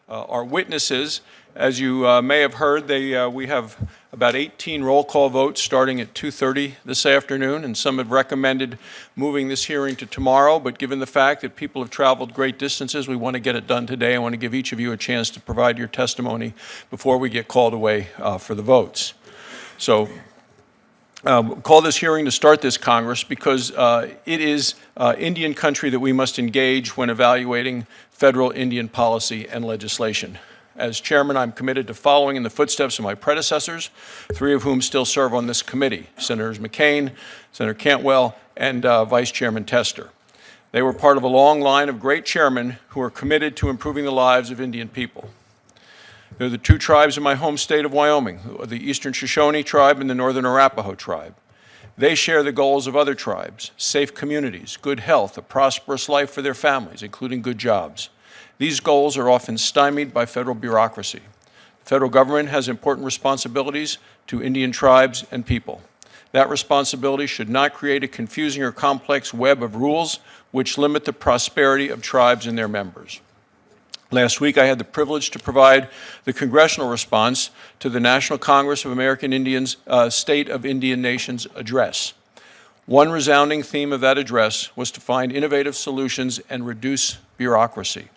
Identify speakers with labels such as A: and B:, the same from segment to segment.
A: Our witnesses, as you may have heard, we have about 18 roll call votes starting at 2:30 this afternoon, and some have recommended moving this hearing to tomorrow, but given the fact that people have traveled great distances, we want to get it done today. I want to give each of you a chance to provide your testimony before we get called away for the votes. So call this hearing to start this Congress because it is Indian country that we must engage when evaluating federal Indian policy and legislation. As chairman, I'm committed to following in the footsteps of my predecessors, three of whom still serve on this committee, Senators McCain, Senator Cantwell, and Vice Chairman Tester. They were part of a long line of great chairmen who are committed to improving the lives of Indian people. They're the two tribes in my home state of Wyoming, the Eastern Shoshone tribe and the Northern Arapaho tribe. They share the goals of other tribes: safe communities, good health, a prosperous life for their families, including good jobs. These goals are often stymied by federal bureaucracy. The federal government has important responsibilities to Indian tribes and people. That responsibility should not create a confusing or complex web of rules which limit the prosperity of tribes and their members. Last week, I had the privilege to provide the congressional response to the National Congress of American Indians State of Indian Nations address. One resounding theme of that address was to find innovative solutions and reduce bureaucracy.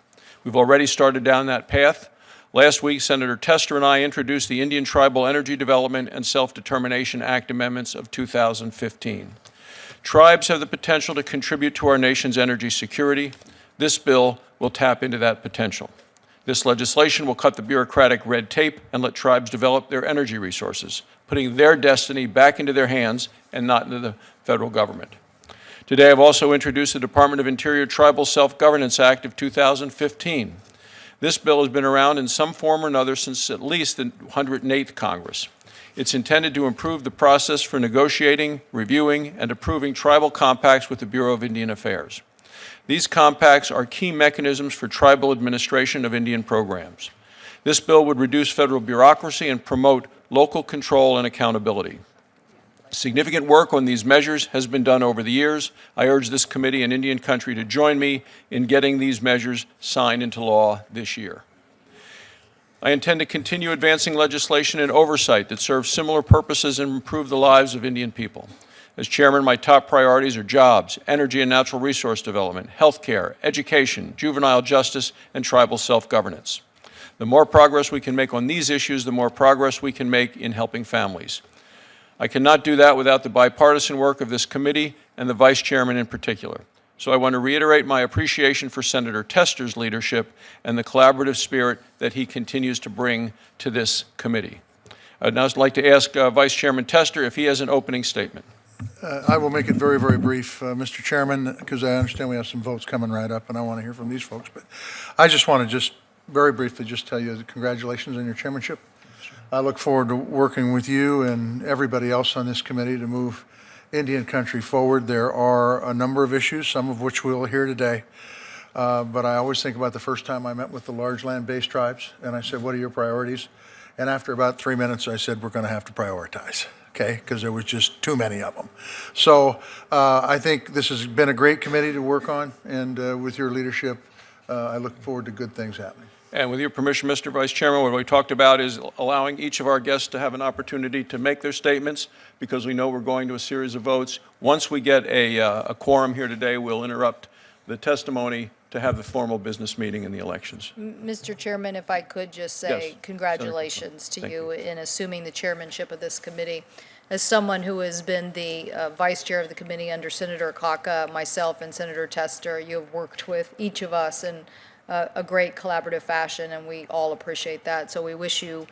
A: We've already started down that path. Last week, Senator Tester and I introduced the Indian Tribal Energy Development and Self-Determination Act amendments of 2015. Tribes have the potential to contribute to our nation's energy security. This bill will tap into that potential. This legislation will cut the bureaucratic red tape and let tribes develop their energy resources, putting their destiny back into their hands and not into the federal government. Today, I've also introduced the Department of Interior Tribal Self-Governance Act of 2015. This bill has been around in some form or another since at least the 108th Congress. It's intended to improve the process for negotiating, reviewing, and approving tribal compacts with the Bureau of Indian Affairs. These compacts are key mechanisms for tribal administration of Indian programs. This bill would reduce federal bureaucracy and promote local control and accountability. Significant work on these measures has been done over the years. I urge this committee and Indian country to join me in getting these measures signed into law this year. I intend to continue advancing legislation and oversight that serves similar purposes and improve the lives of Indian people. As chairman, my top priorities are jobs, energy and natural resource development, health care, education, juvenile justice, and tribal self-governance. The more progress we can make on these issues, the more progress we can make in helping families. I cannot do that without the bipartisan work of this committee and the vice chairman in particular. So I want to reiterate my appreciation for Senator Tester's leadership and the collaborative spirit that he continues to bring to this committee. I'd now like to ask Vice Chairman Tester if he has an opening statement.
B: I will make it very, very brief, Mr. Chairman, because I understand we have some votes coming right up, and I want to hear from these folks. But I just want to very briefly tell you congratulations on your chairmanship. I look forward to working with you and everybody else on this committee to move Indian country forward. There are a number of issues, some of which we'll hear today. But I always think about the first time I met with the large land-based tribes, and I said, what are your priorities? And after about 3 minutes, I said, we're going to have to prioritize, okay, because there was just too many of them. So I think this has been a great committee to work on, and with your leadership, I look forward to good things happening.
A: And with your permission, Mr. Vice Chairman, what we talked about is allowing each of our guests to have an opportunity to make their statements because we know we're going to a series of votes. Once we get a quorum here today, we'll interrupt the testimony to have the formal business meeting in the elections.
C: Mr. Chairman, if I could just say
A: yes.
C: congratulations to
A: Thank
C: you in assuming the chairmanship of this committee. As someone who has been the vice chair of the committee under Senator Kaka, myself, and Senator Tester, you have worked with each of us in a great collaborative fashion, and we all appreciate that. So we wish you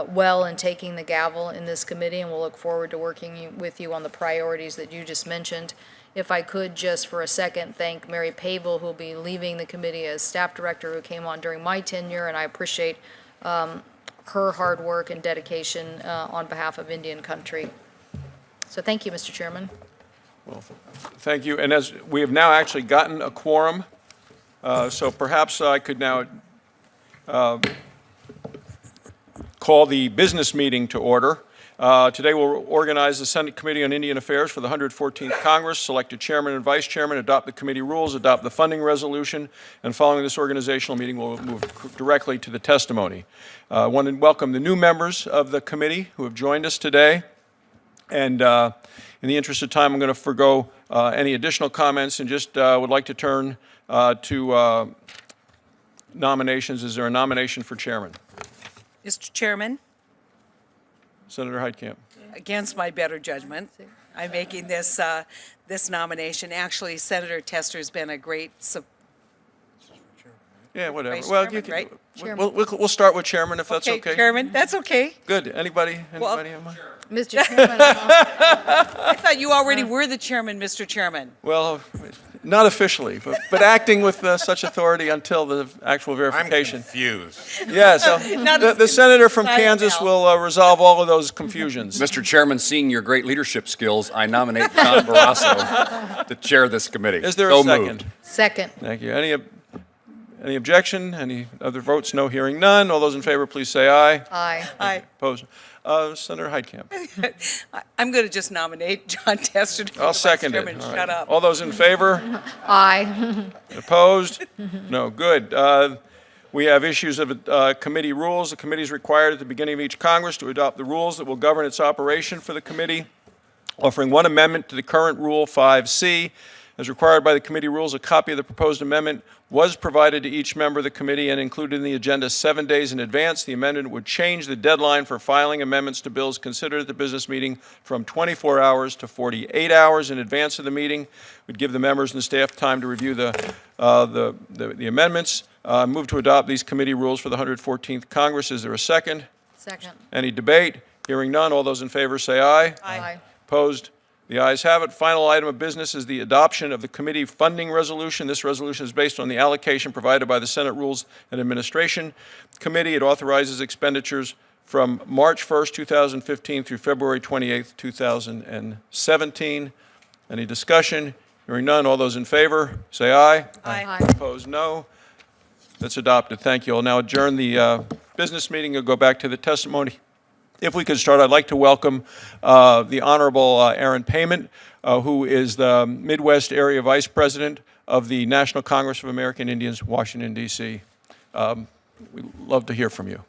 C: well in taking the gavel in this committee, and we'll look forward to working with you on the priorities that you just mentioned. If I could just for a second thank Mary Pavel, who will be leaving the committee as staff director, who came on during my tenure, and I appreciate her hard work and dedication on behalf of Indian country. So thank you, Mr. Chairman.
A: Well, thank you. And as we have now actually gotten a quorum, so perhaps I could now call the business meeting to order. Today we'll organize the Senate Committee on Indian Affairs for the 114th Congress, select a chairman and vice chairman, adopt the committee rules, adopt the funding resolution, and following this organizational meeting, we'll move directly to the testimony. I want to welcome the new members of the committee who have joined us today. And in the interest of time, I'm going to forego any additional comments and just would like to turn to nominations. Is there a nomination for chairman?
D: Mr. Chairman,
A: Senator Heitkamp.
D: against my better judgment, I'm making this, this nomination. Actually, Senator Tester's been a great
A: Yeah, whatever.
D: Vice
A: Well,
D: chairman, right?
A: we'll start with chairman if that's okay.
D: Chairman, that's okay.
A: Good. Anybody in mind?
C: Mr. Chairman,
D: I thought you already were the chairman, Mr. Chairman.
A: Well, not officially, but acting with such authority until the actual
E: I'm
A: verification.
E: confused.
A: Yeah, so the senator from
D: Side
A: Kansas
D: now.
A: will resolve all of those confusions.
F: Mr. Chairman, seeing your great leadership skills, I nominate John Barrasso to chair this committee.
A: Is there a
F: So
A: second?
F: moved.
C: second.
A: Thank you. Any objection? Any other votes? No, hearing none. All those in favor, please say aye.
C: Aye.
A: Opposed? Senator Heitkamp.
D: I'm going to just nominate John Tester to be the
A: I'll
D: vice
A: second it.
D: chairman.
A: All right.
D: Shut up.
A: All those in favor?
C: Aye.
A: Opposed? No, good. We have issues of committee rules. The committee is required at the beginning of each Congress to adopt the rules that will govern its operation for the committee, offering one amendment to the current Rule 5C. As required by the committee rules, a copy of the proposed amendment was provided to each member of the committee and included in the agenda 7 days in advance. The amendment would change the deadline for filing amendments to bills considered at the business meeting from 24 hours to 48 hours in advance of the meeting. It would give the members and the staff time to review the amendments. Move to adopt these committee rules for the 114th Congress. Is there a second?
C: Second.
A: Any debate? Hearing none. All those in favor say aye.
C: Aye.
A: Opposed? The ayes have it. Final item of business is the adoption of the committee funding resolution. This resolution is based on the allocation provided by the Senate Rules and Administration Committee. It authorizes expenditures from March 1st, 2015 through February 28th, 2017. Any discussion? Hearing none. All those in favor, say aye.
D: Aye.
A: Opposed, no. That's adopted. Thank you. I'll now adjourn the business meeting and go back to the testimony. If we could start, I'd like to welcome the Honorable Aaron Payment, who is the Midwest Area Vice President of the National Congress of American Indians, Washington, D.C. We'd love to hear from you.